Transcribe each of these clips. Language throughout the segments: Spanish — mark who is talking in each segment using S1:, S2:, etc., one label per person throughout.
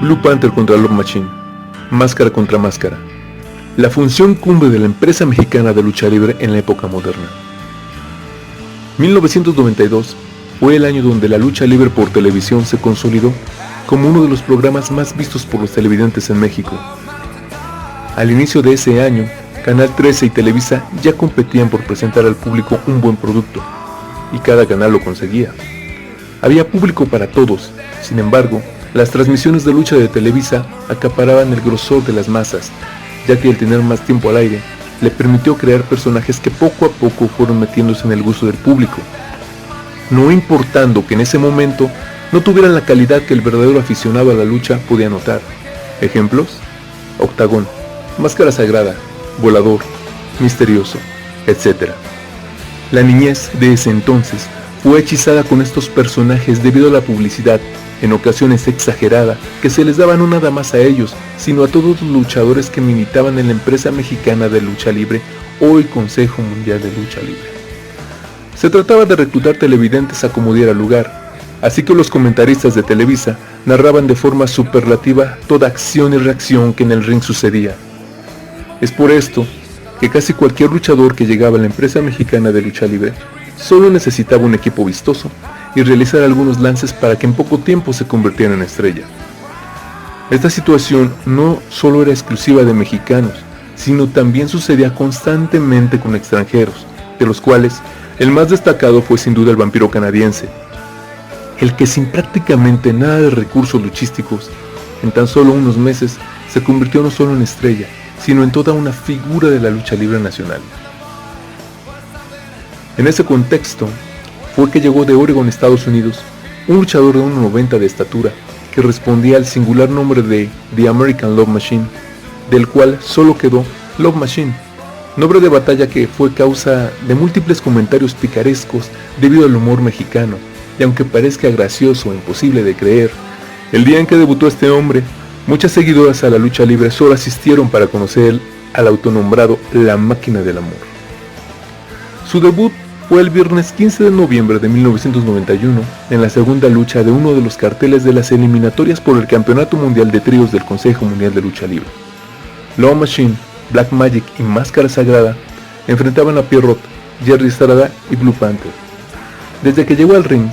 S1: Blue Panther contra Love Machine, máscara contra máscara, la función cumbre de la empresa mexicana de lucha libre en la época moderna. 1992 fue el año donde la lucha libre por televisión se consolidó como uno de los programas más vistos por los televidentes en México. Al inicio de ese año, Canal 13 y Televisa ya competían por presentar al público un buen producto, y cada canal lo conseguía. Había público para todos, sin embargo, las transmisiones de lucha de Televisa acaparaban el grosor de las masas, ya que el tener más tiempo al aire le permitió crear personajes que poco a poco fueron metiéndose en el gusto del público, no importando que en ese momento no tuvieran la calidad que el verdadero aficionado a la lucha podía notar. Ejemplos: Octagón, Máscara Sagrada, Volador, Misterioso, etc. La niñez de ese entonces fue hechizada con estos personajes debido a la publicidad, en ocasiones exagerada, que se les daba no nada más a ellos, sino a todos los luchadores que militaban en la empresa mexicana de lucha libre, hoy Consejo Mundial de Lucha Libre. Se trataba de reclutar televidentes a como diera lugar, así que los comentaristas de Televisa narraban de forma superlativa toda acción y reacción que en el ring sucedía. Es por esto que casi cualquier luchador que llegaba a la empresa mexicana de lucha libre solo necesitaba un equipo vistoso y realizar algunos lances para que en poco tiempo se convirtiera en estrella. Esta situación no solo era exclusiva de mexicanos, sino también sucedía constantemente con extranjeros, de los cuales el más destacado fue sin duda el Vampiro Canadiense, el que sin prácticamente nada de recursos luchísticos, en tan solo unos meses se convirtió no solo en estrella, sino en toda una figura de la lucha libre nacional. En ese contexto fue que llegó de Oregon, Estados Unidos, un luchador de 1.90 de estatura, que respondía al singular nombre de The American Love Machine, del cual solo quedó Love Machine, nombre de batalla que fue causa de múltiples comentarios picarescos debido al humor mexicano, y aunque parezca gracioso e imposible de creer, el día en que debutó este hombre, muchas seguidoras a la lucha libre solo asistieron para conocer al autonombrado La Máquina del Amor. Su debut fue el viernes 15 de noviembre de 1991 en la segunda lucha de uno de los carteles de las eliminatorias por el Campeonato Mundial de Tríos del Consejo Mundial de Lucha Libre. Love Machine, Black Magic y Máscara Sagrada enfrentaban a Pierrot, Jerry Estrada y Blue Panther. Desde que llegó al ring,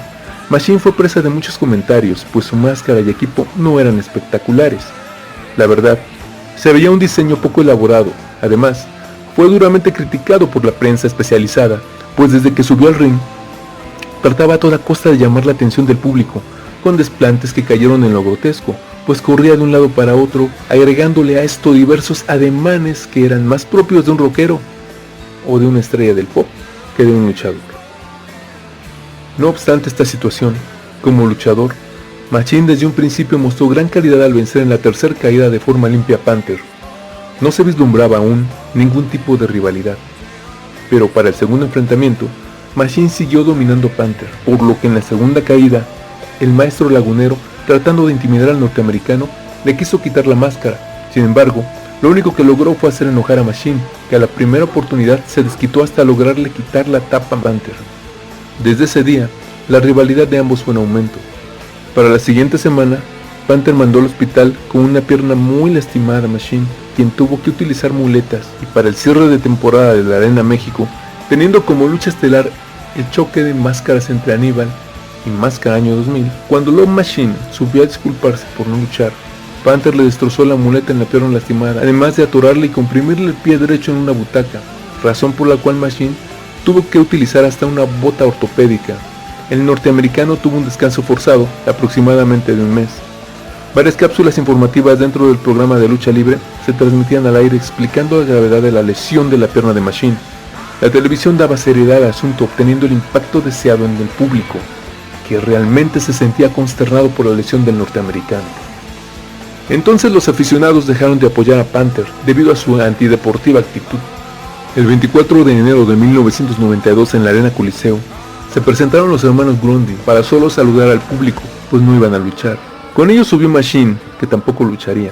S1: Machine fue presa de muchos comentarios, pues su máscara y equipo no eran espectaculares. La verdad, se veía un diseño poco elaborado. Además, fue duramente criticado por la prensa especializada, pues desde que subió al ring, trataba a toda costa de llamar la atención del público, con desplantes que cayeron en lo grotesco, pues corría de un lado para otro, agregándole a esto diversos ademanes que eran más propios de un rockero o de una estrella del pop que de un luchador. No obstante esta situación, como luchador, Machine desde un principio mostró gran calidad al vencer en la tercera caída de forma limpia a Panther. No se vislumbraba aún ningún tipo de rivalidad, pero para el segundo enfrentamiento, Machine siguió dominando a Panther, por lo que en la segunda caída, el maestro lagunero, tratando de intimidar al norteamericano, le quiso quitar la máscara. Sin embargo, lo único que logró fue hacer enojar a Machine, que a la primera oportunidad se desquitó hasta lograrle quitar la tapa a Panther. Desde ese día, la rivalidad de ambos fue en aumento. Para la siguiente semana, Panther mandó al hospital con una pierna muy lastimada a Machine, quien tuvo que utilizar muletas, y para el cierre de temporada de la Arena México, teniendo como lucha estelar el choque de máscaras entre Aníbal y Máscara año 2000, cuando Love Machine subió a disculparse por no luchar, Panther le destrozó la muleta en la pierna lastimada, además de atorarle y comprimirle el pie derecho en una butaca, razón por la cual Machine tuvo que utilizar hasta una bota ortopédica. El norteamericano tuvo un descanso forzado, aproximadamente de un mes. Varias cápsulas informativas dentro del programa de lucha libre se transmitían al aire explicando la gravedad de la lesión de la pierna de Machine. La televisión daba seriedad al asunto, obteniendo el impacto deseado en el público, que realmente se sentía consternado por la lesión del norteamericano. Entonces los aficionados dejaron de apoyar a Panther debido a su antideportiva actitud. El 24 de enero de 1992 en la Arena Coliseo, se presentaron los hermanos Grundy para solo saludar al público, pues no iban a luchar. Con ellos subió Machine, que tampoco lucharía,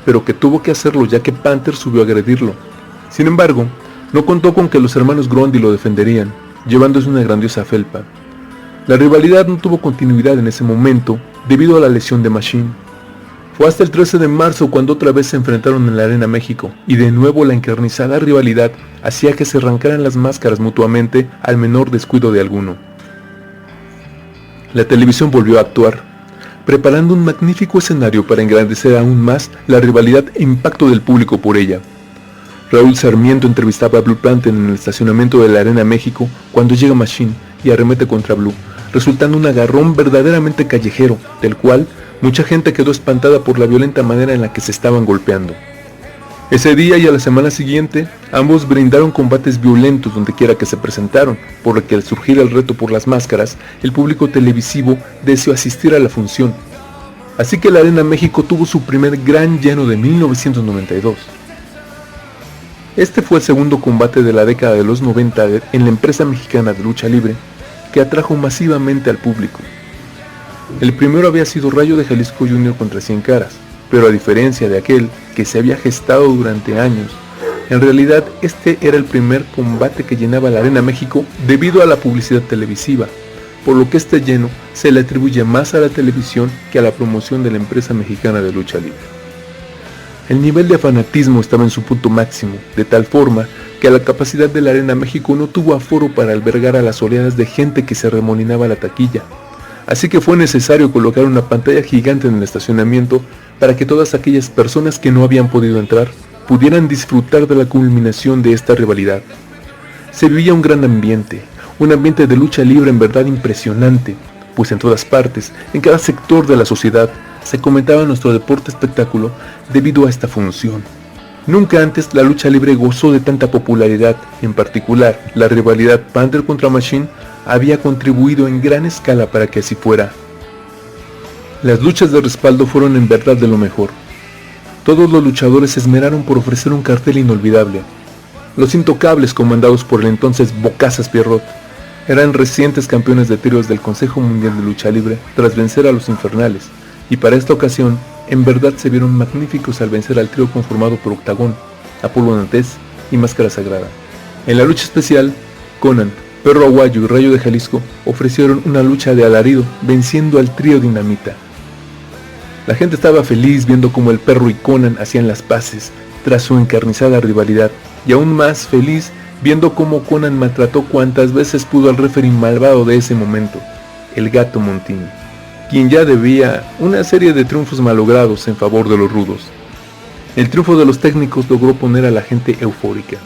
S1: pero que tuvo que hacerlo ya que Panther subió a agredirlo. Sin embargo, no contó con que los hermanos Grundy lo defenderían, llevándose una grandiosa felpa. La rivalidad no tuvo continuidad en ese momento debido a la lesión de Machine. Fue hasta el 13 de marzo cuando otra vez se enfrentaron en la Arena México, y de nuevo la encarnizada rivalidad hacía que se arrancaran las máscaras mutuamente al menor descuido de alguno. La televisión volvió a actuar, preparando un magnífico escenario para engrandecer aún más la rivalidad e impacto del público por ella. Raúl Sarmiento entrevistaba a Blue Panther en el estacionamiento de la Arena México cuando llega Machine y arremete contra Blue, resultando un agarrón verdaderamente callejero, del cual mucha gente quedó espantada por la violenta manera en la que se estaban golpeando. Ese día y a la semana siguiente, ambos brindaron combates violentos donde quiera que se presentaron, por lo que al surgir el reto por las máscaras, el público televisivo deseó asistir a la función. Así que la Arena México tuvo su primer gran lleno de 1992. Este fue el segundo combate de la década de los 90 en la empresa mexicana de lucha libre, que atrajo masivamente al público. El primero había sido Rayo de Jalisco Jr. contra Cien Caras, pero a diferencia de aquel que se había gestado durante años, en realidad este era el primer combate que llenaba la Arena México debido a la publicidad televisiva, por lo que este lleno se le atribuye más a la televisión que a la promoción de la empresa mexicana de lucha libre. El nivel de fanatismo estaba en su punto máximo, de tal forma que la capacidad de la Arena México no tuvo aforo para albergar a las oleadas de gente que se remolinaba a la taquilla. Así que fue necesario colocar una pantalla gigante en el estacionamiento para que todas aquellas personas que no habían podido entrar pudieran disfrutar de la culminación de esta rivalidad. Se vivía un gran ambiente, un ambiente de lucha libre en verdad impresionante, pues en todas partes, en cada sector de la sociedad, se comentaba nuestro deporte espectáculo debido a esta función. Nunca antes la lucha libre gozó de tanta popularidad, en particular la rivalidad Panther contra Machine había contribuido en gran escala para que así fuera. Las luchas de respaldo fueron en verdad de lo mejor. Todos los luchadores se esmeraron por ofrecer un cartel inolvidable. Los Intocables, comandados por el entonces Bocazas Pierrot, eran recientes campeones de tríos del Consejo Mundial de Lucha Libre tras vencer a los Infernales, y para esta ocasión, en verdad se vieron magníficos al vencer al trío conformado por Octagón, Apolo Dantes y Máscara Sagrada. En la lucha especial, Conan, Perro Aguayo y Rayo de Jalisco ofrecieron una lucha de alarido venciendo al trío Dinamita. La gente estaba feliz viendo cómo el Perro y Conan hacían las paces tras su encarnizada rivalidad, y aún más feliz viendo cómo Conan maltrató cuantas veces pudo al referee malvado de ese momento, el Gato Montini, quien ya debía una serie de triunfos malogrados en favor de los rudos. El triunfo de los técnicos logró poner a la gente eufórica.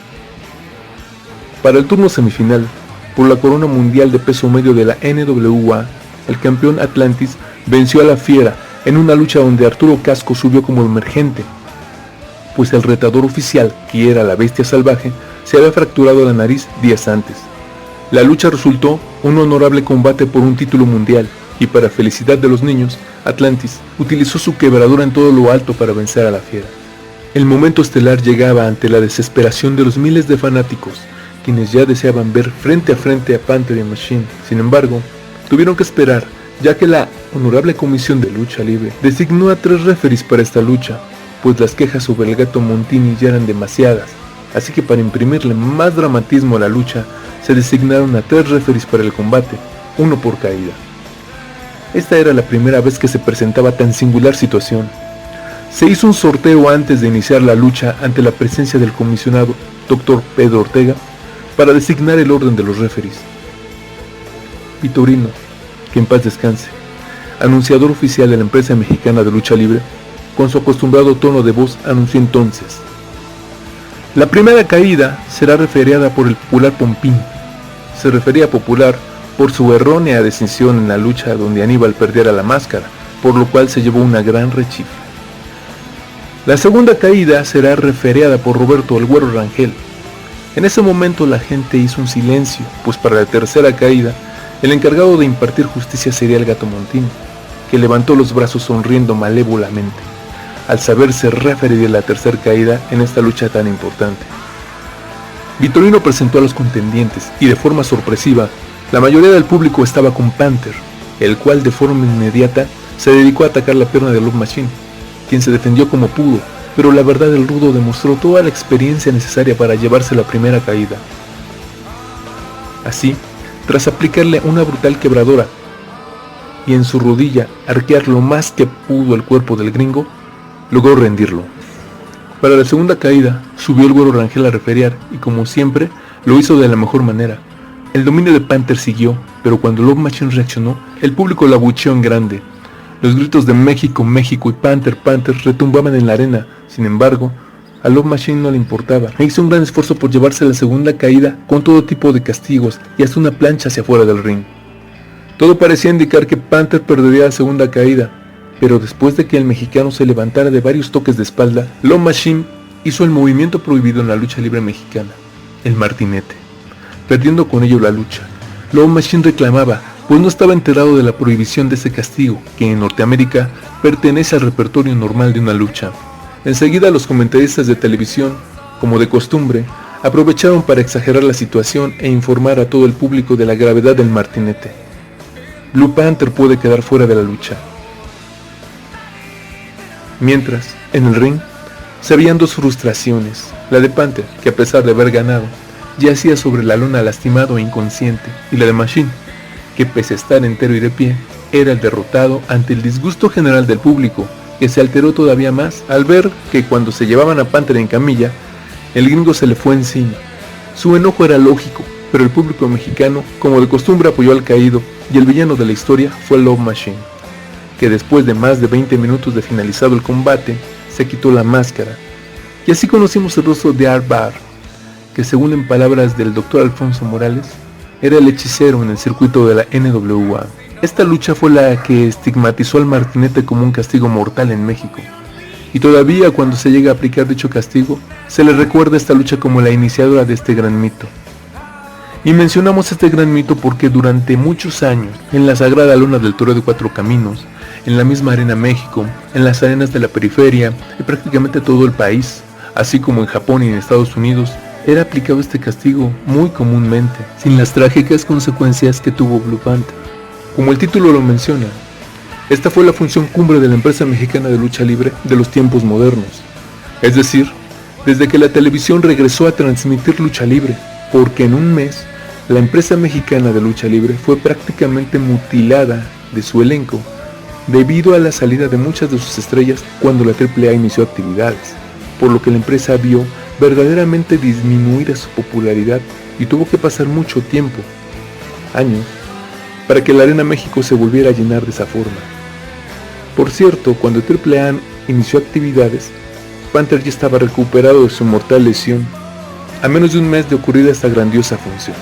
S1: Para el turno semifinal, por la corona mundial de peso medio de la NWA, el campeón Atlantis venció a la Fiera en una lucha donde Arturo Casco subió como emergente, pues el retador oficial, que era la Bestia Salvaje, se había fracturado la nariz días antes. La lucha resultó un honorable combate por un título mundial, y para felicidad de los niños, Atlantis utilizó su quebradura en todo lo alto para vencer a la Fiera. El momento estelar llegaba ante la desesperación de los miles de fanáticos, quienes ya deseaban ver frente a Panther y Machine. Sin embargo, tuvieron que esperar, ya que la Honorable Comisión de Lucha Libre designó a 3 referees para esta lucha, pues las quejas sobre el Gato Montini ya eran demasiadas, así que para imprimirle más dramatismo a la lucha, se designaron a 3 referees para el combate, 1 por caída. Esta era la primera vez que se presentaba tan singular situación. Se hizo un sorteo antes de iniciar la lucha ante la presencia del comisionado Dr. Pedro Ortega para designar el orden de los referees. Vitorino, que en paz descanse, anunciador oficial de la empresa mexicana de lucha libre, con su acostumbrado tono de voz anunció entonces: la primera caída será referiada por el popular Pompín. Se refería a popular por su errónea decisión en la lucha donde Aníbal perdiera la máscara, por lo cual se llevó una gran rechifla. La segunda caída será referiada por Roberto el Güero Rangel. En ese momento la gente hizo un silencio, pues para la tercera caída, el encargado de impartir justicia sería el Gato Montini, que levantó los brazos sonriendo malévolamente, al saberse referee de la tercera caída en esta lucha tan importante. Vitorino presentó a los contendientes, y de forma sorpresiva, la mayoría del público estaba con Panther, el cual de forma inmediata se dedicó a atacar la pierna de Love Machine, quien se defendió como pudo, pero la verdad el rudo demostró toda la experiencia necesaria para llevarse la primera caída. Así, tras aplicarle una brutal quebradora y en su rodilla arquear lo más que pudo el cuerpo del gringo, logró rendirlo. Para la segunda caída, subió el Güero Rangel a referiar y como siempre, lo hizo de la mejor manera. El dominio de Panther siguió, pero cuando Love Machine reaccionó, el público la abucheó en grande. Los gritos de México, México y Panther, Panther retumbaban en la arena. Sin embargo, a Love Machine no le importaba. Hizo un gran esfuerzo por llevarse la segunda caída con todo tipo de castigos y hasta una plancha hacia afuera del ring. Todo parecía indicar que Panther perdería la segunda caída, pero después de que el mexicano se levantara de varios toques de espalda, Love Machine hizo el movimiento prohibido en la lucha libre mexicana, el martinete, perdiendo con ello la lucha. Love Machine reclamaba, pues no estaba enterado de la prohibición de ese castigo, que en Norteamérica pertenece al repertorio normal de una lucha. Enseguida los comentaristas de televisión, como de costumbre, aprovecharon para exagerar la situación e informar a todo el público de la gravedad del martinete. Blue Panther puede quedar fuera de la lucha. Mientras, en el ring, se veían dos frustraciones, la de Panther, que a pesar de haber ganado, yacía sobre la lona lastimado e inconsciente, y la de Machine, que pese a estar entero y de pie, era el derrotado ante el disgusto general del público, que se alteró todavía más al ver que cuando se llevaban a Panther en camilla, el gringo se le fue encima. Su enojo era lógico, pero el público mexicano, como de costumbre, apoyó al caído, y el villano de la historia fue Love Machine, que después de más de 20 minutos de finalizado el combate, se quitó la máscara, y así conocimos el rostro de Art Barr, que según en palabras del Dr. Alfonso Morales, era el hechicero en el circuito de la NWA. Esta lucha fue la que estigmatizó al martinete como un castigo mortal en México, y todavía cuando se llega a aplicar dicho castigo, se le recuerda esta lucha como la iniciadora de este gran mito. Y mencionamos este gran mito porque durante muchos años, en la sagrada lona del Toro de Cuatro Caminos, en la misma Arena México, en las arenas de la periferia y prácticamente todo el país, así como en Japón y en Estados Unidos, era aplicado este castigo muy comúnmente, sin las trágicas consecuencias que tuvo Blue Panther. Como el título lo menciona, esta fue la función cumbre de la empresa mexicana de lucha libre de los tiempos modernos, es decir, desde que la televisión regresó a transmitir lucha libre, porque en un mes, la empresa mexicana de lucha libre fue prácticamente mutilada de su elenco, debido a la salida de muchas de sus estrellas cuando la AAA inició actividades, por lo que la empresa vio verdaderamente disminuir su popularidad y tuvo que pasar mucho tiempo, años, para que la Arena México se volviera a llenar de esa forma. Por cierto, cuando AAA inició actividades, Panther ya estaba recuperado de su mortal lesión, a menos de un mes de ocurrir esta grandiosa función.